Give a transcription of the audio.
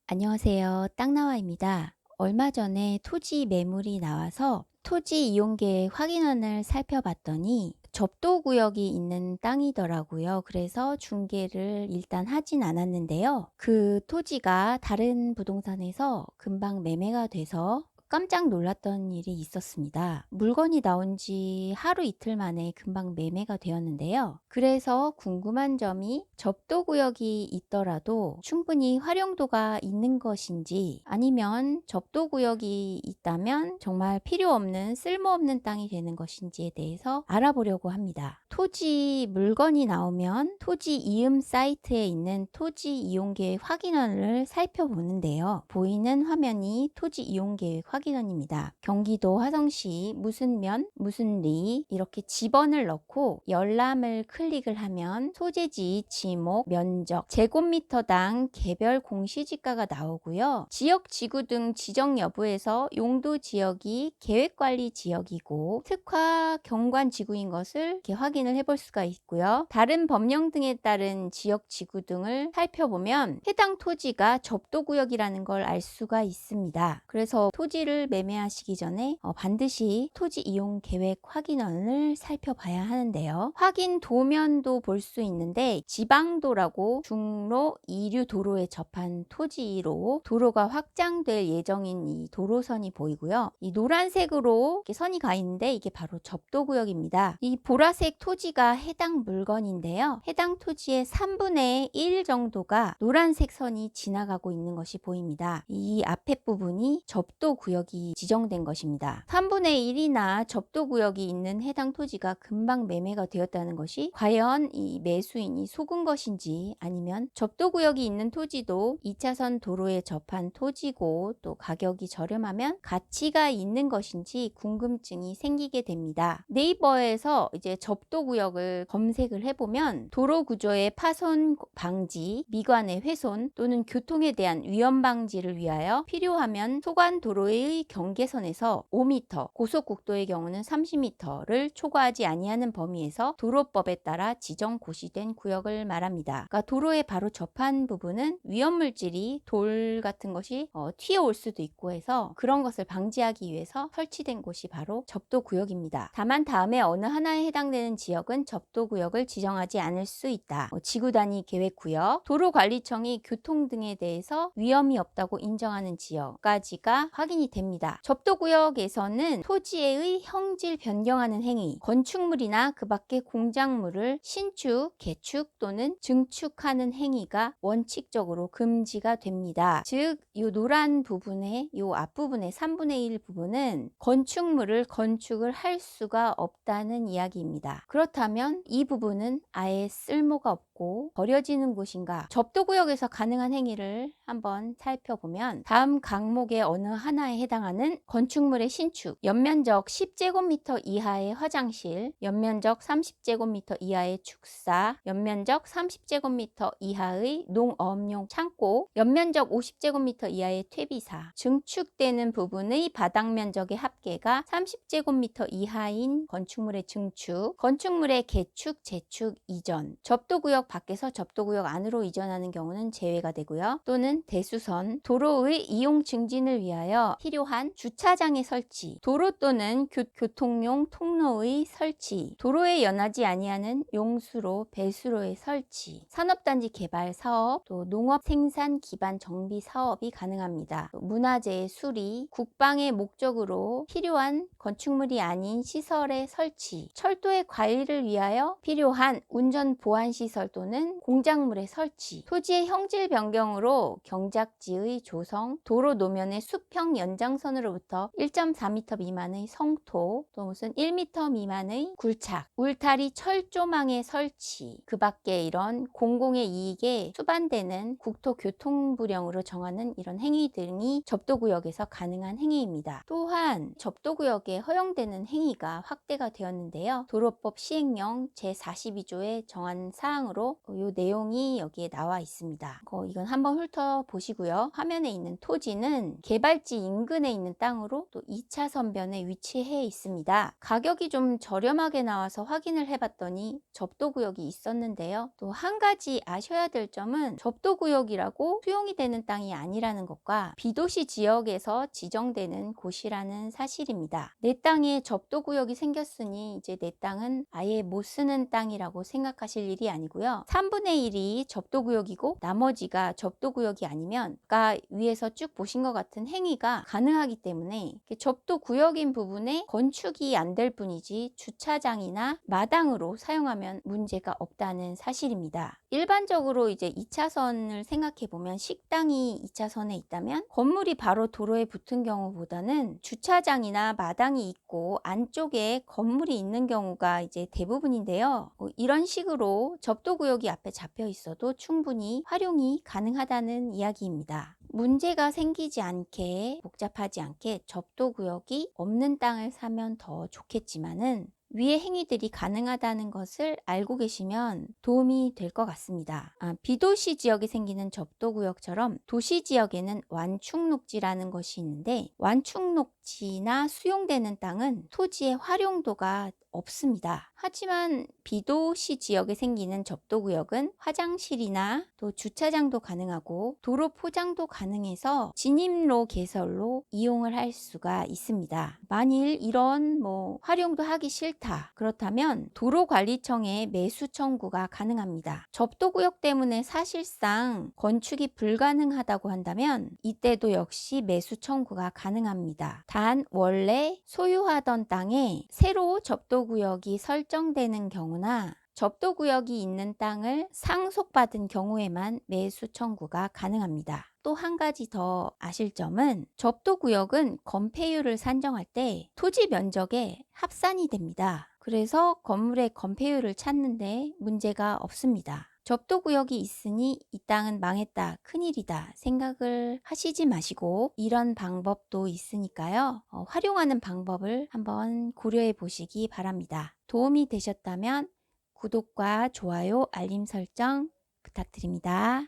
안녕하세요. 땅나와입니다. 얼마 전에 토지 매물이 나와서 토지 이용계획 확인안을 살펴봤더니 접도구역이 있는 땅이더라고요. 그래서 중개를 일단 하진 않았는데요. 그 토지가 다른 부동산에서 금방 매매가 돼서 깜짝 놀랐던 일이 있었습니다. 물건이 나온 지 하루 이틀 만에 금방 매매가 되었는데요. 그래서 궁금한 점이 접도구역이 있더라도 충분히 활용도가 있는 것인지, 아니면 접도구역이 있다면 정말 필요 없는 쓸모없는 땅이 되는 것인지에 대해서 알아보려고 합니다. 토지 물건이 나오면 토지 이음 사이트에 있는 토지 이용계획 확인원을 살펴보는데요. 보이는 화면이 토지 이용계획 확인원입니다. 경기도 화성시 무슨 면 무슨 리 이렇게 지번을 넣고 열람을 클릭을 하면 소재지, 지목, 면적, 제곱미터당 개별 공시지가가 나오고요. 지역, 지구 등 지정 여부에서 용도 지역이 계획관리 지역이고 특화 경관 지구인 것을 이렇게 확인을 해볼 수가 있고요. 다른 법령 등에 따른 지역, 지구 등을 살펴보면 해당 토지가 접도구역이라는 걸 알 수가 있습니다. 그래서 토지를 매매하시기 전에 반드시 토지 이용 계획 확인원을 살펴봐야 하는데요. 확인 도면도 볼 수 있는데 지방도라고 중로, 이류 도로에 접한 토지로 도로가 확장될 예정인 이 도로선이 보이고요. 이 노란색으로 이렇게 선이 가 있는데 이게 바로 접도구역입니다. 이 보라색 토지가 해당 물건인데요. 해당 토지의 3분의 1 정도가 노란색 선이 지나가고 있는 것이 보입니다. 이 앞에 부분이 접도구역이 지정된 것입니다. 3분의 1이나 접도구역이 있는 해당 토지가 금방 매매가 되었다는 것이 과연 이 매수인이 속은 것인지, 아니면 접도구역이 있는 토지도 2차선 도로에 접한 토지고 또 가격이 저렴하면 가치가 있는 것인지 궁금증이 생기게 됩니다. 네이버에서 이제 접도구역을 검색을 해보면 도로 구조의 파손 방지, 미관의 훼손 또는 교통에 대한 위험 방지를 위하여 필요하면 소관 도로의 경계선에서 5m, 고속국도의 경우는 30m를 초과하지 아니하는 범위에서 도로법에 따라 지정 고시된 구역을 말합니다. 그러니까 도로에 바로 접한 부분은 위험물질이 돌 같은 것이 튀어올 수도 있고 해서 그런 것을 방지하기 위해서 설치된 곳이 바로 접도구역입니다. 다만 다음에 어느 하나에 해당되는 지역은 접도구역을 지정하지 않을 수 있다. 지구단위 계획구역, 도로관리청이 교통 등에 대해서 위험이 없다고 인정하는 지역까지가 확인이 됩니다. 접도구역에서는 토지의 형질 변경하는 행위, 건축물이나 그 밖의 공작물을 신축, 개축 또는 증축하는 행위가 원칙적으로 금지가 됩니다. 즉, 이 노란 부분의 이 앞부분의 3분의 1 부분은 건축물을 건축을 할 수가 없다는 이야기입니다. 그렇다면 이 부분은 아예 쓸모가 없고 버려지는 곳인가? 접도구역에서 가능한 행위를 한번 살펴보면 다음 항목의 어느 하나에 해당하는 건축물의 신축, 연면적 10제곱미터 이하의 화장실, 연면적 30제곱미터 이하의 축사, 연면적 30제곱미터 이하의 농업용 창고, 연면적 50제곱미터 이하의 퇴비사, 증축되는 부분의 바닥 면적의 합계가 30제곱미터 이하인 건축물의 증축, 건축물의 개축, 재축, 이전, 접도구역 밖에서 접도구역 안으로 이전하는 경우는 제외가 되고요. 또는 대수선, 도로의 이용 증진을 위하여 필요한 주차장의 설치, 도로 또는 교통용 통로의 설치, 도로에 연하지 아니하는 용수로, 배수로의 설치, 산업단지 개발 사업, 또 농업 생산 기반 정비 사업이 가능합니다. 문화재의 수리, 국방의 목적으로 필요한 건축물이 아닌 시설의 설치, 철도의 관리를 위하여 필요한 운전 보안 시설 또는 공작물의 설치, 토지의 형질 변경으로 경작지의 조성, 도로 노면의 수평 연장선으로부터 1.4m 미만의 성토, 또 무슨 1m 미만의 굴착, 울타리 철조망의 설치, 그 밖에 이런 공공의 이익에 수반되는 국토교통부령으로 정하는 이런 행위 등이 접도구역에서 가능한 행위입니다. 또한 접도구역에 허용되는 행위가 확대가 되었는데요. 도로법 시행령 제42조에 정한 사항으로 이 내용이 여기에 나와 있습니다. 이건 한번 살펴보시고요. 화면에 있는 토지는 개발지 인근에 있는 땅으로 또 2차 선변에 위치해 있습니다. 가격이 좀 저렴하게 나와서 확인을 해봤더니 접도구역이 있었는데요. 또 한 가지 아셔야 될 점은 접도구역이라고 수용이 되는 땅이 아니라는 것과 비도시 지역에서 지정되는 곳이라는 사실입니다. 내 땅에 접도구역이 생겼으니 이제 내 땅은 아예 못 쓰는 땅이라고 생각하실 일이 아니고요. 3분의 1이 접도구역이고 나머지가 접도구역이 아니면 아까 위에서 쭉 보신 것 같은 행위가 가능하기 때문에 접도구역인 부분에 건축이 안 될 뿐이지 주차장이나 마당으로 사용하면 문제가 없다는 사실입니다. 일반적으로 이제 2차선을 생각해 보면 식당이 2차선에 있다면 건물이 바로 도로에 붙은 경우보다는 주차장이나 마당이 있고 안쪽에 건물이 있는 경우가 이제 대부분인데요. 이런 식으로 접도구역이 앞에 잡혀 있어도 충분히 활용이 가능하다는 이야기입니다. 문제가 생기지 않게 복잡하지 않게 접도구역이 없는 땅을 사면 더 좋겠지만은 위의 행위들이 가능하다는 것을 알고 계시면 도움이 될 것 같습니다. 비도시 지역에 생기는 접도구역처럼 도시 지역에는 완충녹지라는 것이 있는데 완충녹지나 수용되는 땅은 토지의 활용도가 없습니다. 하지만 비도시 지역에 생기는 접도구역은 화장실이나 또 주차장도 가능하고 도로 포장도 가능해서 진입로 개설로 이용을 할 수가 있습니다. 만일 이런 활용도 하기 싫다 그렇다면 도로관리청에 매수 청구가 가능합니다. 접도구역 때문에 사실상 건축이 불가능하다고 한다면 이때도 역시 매수 청구가 가능합니다. 단 원래 소유하던 땅에 새로 접도구역이 설정되는 경우나 접도구역이 있는 땅을 상속받은 경우에만 매수 청구가 가능합니다. 또 한 가지 더 아실 점은 접도구역은 건폐율을 산정할 때 토지 면적에 합산이 됩니다. 그래서 건물의 건폐율을 찾는데 문제가 없습니다. 접도구역이 있으니 이 땅은 망했다, 큰일이다 생각을 하시지 마시고 이런 방법도 있으니까요. 활용하는 방법을 한번 고려해 보시기 바랍니다. 도움이 되셨다면 구독과 좋아요, 알림 설정 부탁드립니다.